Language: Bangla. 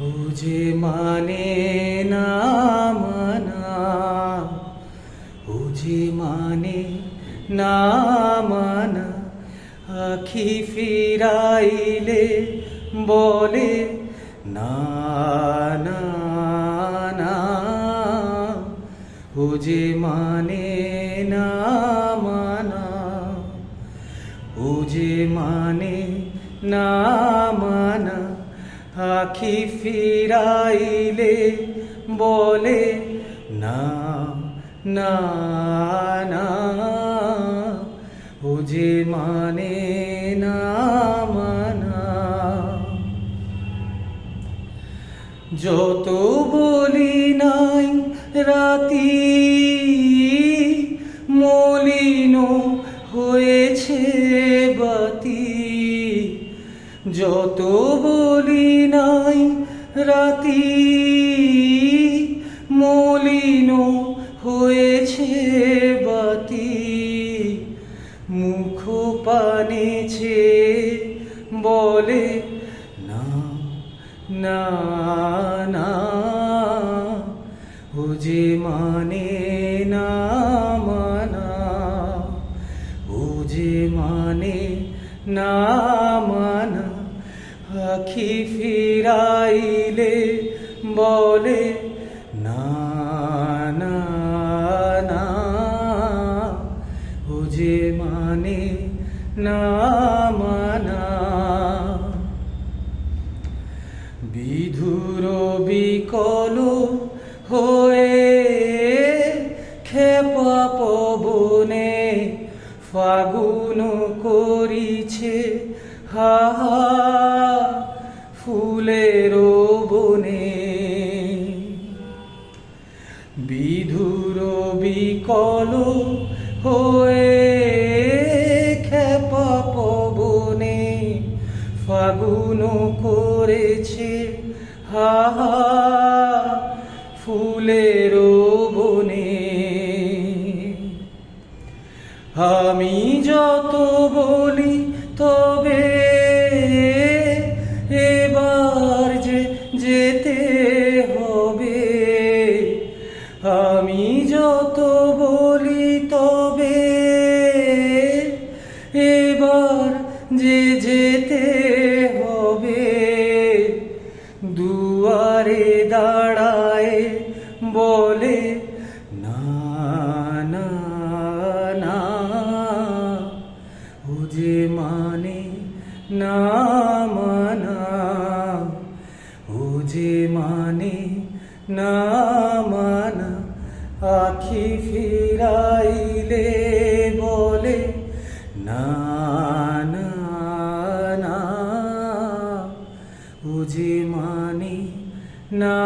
ও যে মানে না মানা, ও যে মানে না মানা, আখি ফিরাইলে বলে না না না। ও যে মানে না মানা, ও যে মানে না মানা, আখি ফিরাইলে বলে না না না। ও যে মানে না মানা, যত বলি নাই রাতি মলিন হয়েছে বাতি, যত বলি নাই রাতি মলিন হয়েছে বাতি। মুখ পানে চেয়ে বলে না না না। ও যে মানে না মানা, ও যে মানে না মানা, আখি ফিরাইলে বলে না না না। ও যে মানে না মানা, বিধুর বিকল হয়ে খেপা পবনে ফাগুন করিছে হাহা ফুলের বনে। বিধুর বিকল হয়ে খেপা পবনে ফাগুন করেছে হাহা ফুলের বনে। আমি যত বলি তবে এবার যে যেতে হবে, আমি যত বলি তবে এবার যে যেতে হবে। দুয়ারে দাঁড়ায় বলে না না না। ও যে মানে না মানা, ও যে মানে না মানা, আখি ফিরাইলে বলে না না না। ও যে মানে না